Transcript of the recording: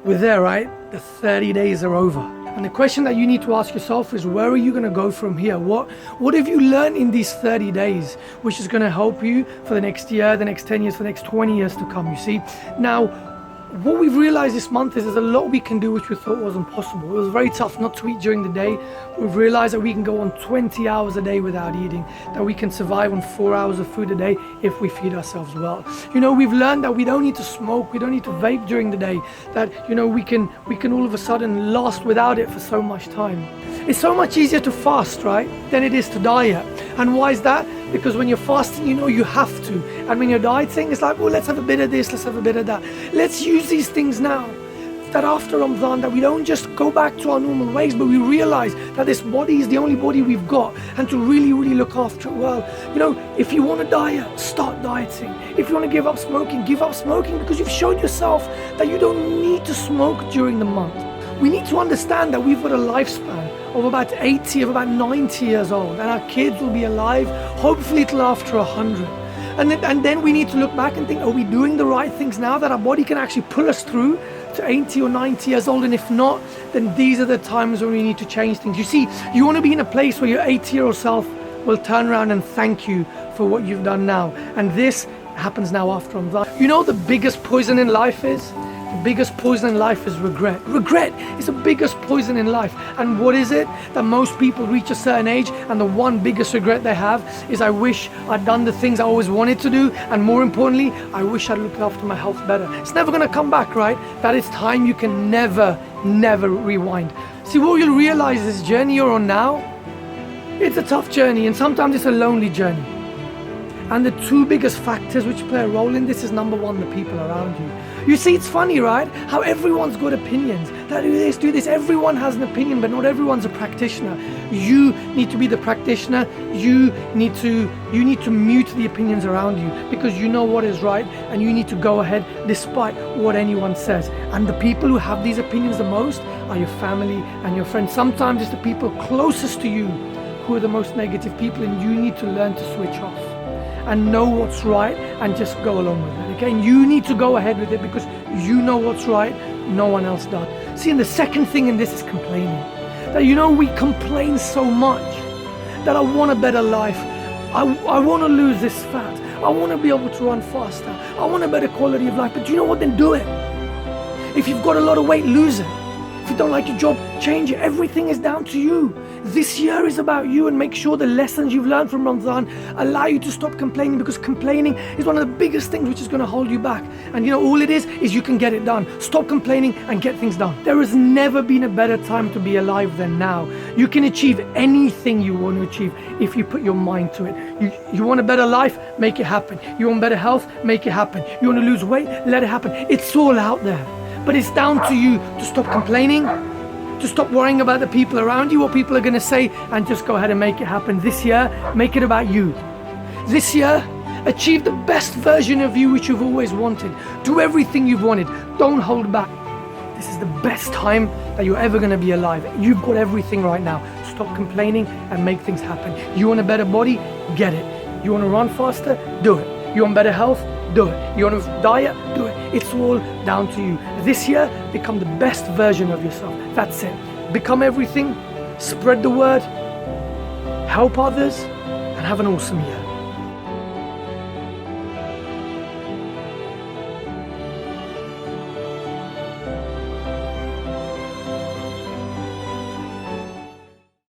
we're there, right? The 30 days are over. And the question that you need to ask yourself is, where are you going to go from here? What have you learned in these 30 days, which is going to help you for the next year, the next 10 years, for the next 20 years to come, you see? Now, what we've realized this month is there's a lot we can do which we thought wasn't possible. It was very tough not to eat during the day. We've realized that we can go on 20 hours a day without eating, that we can survive on 4 hours of food a day if we feed ourselves well. You know, we've learned that we don't need to smoke, we don't need to vape during the day, that, you know, we can all of a sudden last without it for so much time. It's so much easier to fast, right, than it is to diet. And why is that? Because when you're fasting, you know you have to. And when you're dieting, it's like, well, let's have a bit of this, let's have a bit of that. Let's use these things now. That after Ramadan, that we don't just go back to our normal ways, but we realize that this body is the only body we've got, and to really, really look after it well. You know, if you want to diet, start dieting. If you want to give up smoking, because you've showed yourself that you don't need to smoke during the month. We need to understand that we've got a lifespan of about 80, of about 90 years old, and our kids will be alive, hopefully till after 100. And then we need to look back and think, are we doing the right things now that our body can actually pull us through to 80 or 90 years old? And if not, then these are the times when we need to change things. You see, you want to be in a place where your 80-year-old self will turn around and thank you for what you've done now. And this happens now after Ramadan. You know the biggest poison in life is? The biggest poison in life is regret. Regret is the biggest poison in life. And what is it? That most people reach a certain age and the one biggest regret they have is, I wish I'd done the things I always wanted to do, and more importantly, I wish I'd looked after my health better. It's never going to come back, right? That is time you can never rewind. See, what you'll realize, this journey you're on now, it's a tough journey, and sometimes it's a lonely journey. And the two biggest factors which play a role in this is, number one, the people around you. You see, it's funny, right? How everyone's got opinions. That do this. Everyone has an opinion, but not everyone's a practitioner. You need to be the practitioner. You need to mute the opinions around you, because you know what is right, and you need to go ahead despite what anyone says. And the people who have these opinions the most are your family and your friends. Sometimes it's the people closest to you who are the most negative people, and you need to learn to switch off and know what's right and just go along with it. Okay, and you need to go ahead with it because you know what's right, no one else does. See, and the second thing in this is complaining. That, you know, we complain so much that I want a better life, I want to lose this fat, I want to be able to run faster, I want a better quality of life. But do you know what? Then do it. If you've got a lot of weight, lose it. If you don't like your job, change it. Everything is down to you. This year is about you, and make sure the lessons you've learned from Ramadan allow you to stop complaining, because complaining is one of the biggest things which is going to hold you back. And you know, all it is you can get it done. Stop complaining and get things done. There has never been a better time to be alive than now. You can achieve anything you want to achieve if you put your mind to it. You want a better life? Make it happen. You want better health? Make it happen. You want to lose weight? Let it happen. It's all out there. But it's down to you to stop complaining, to stop worrying about the people around you, what people are going to say, and just go ahead and make it happen. This year, make it about you. This year, achieve the best version of you which you've always wanted. Do everything you've wanted. Don't hold back. This is the best time that you're ever going to be alive. You've got everything right now. Stop complaining and make things happen. You want a better body? Get it. You want to run faster? Do it. You want better health? Do it. You want to diet? Do it. It's all down to you. This year, become the best version of yourself. That's it. Become everything, spread the word, help others, and have an awesome year.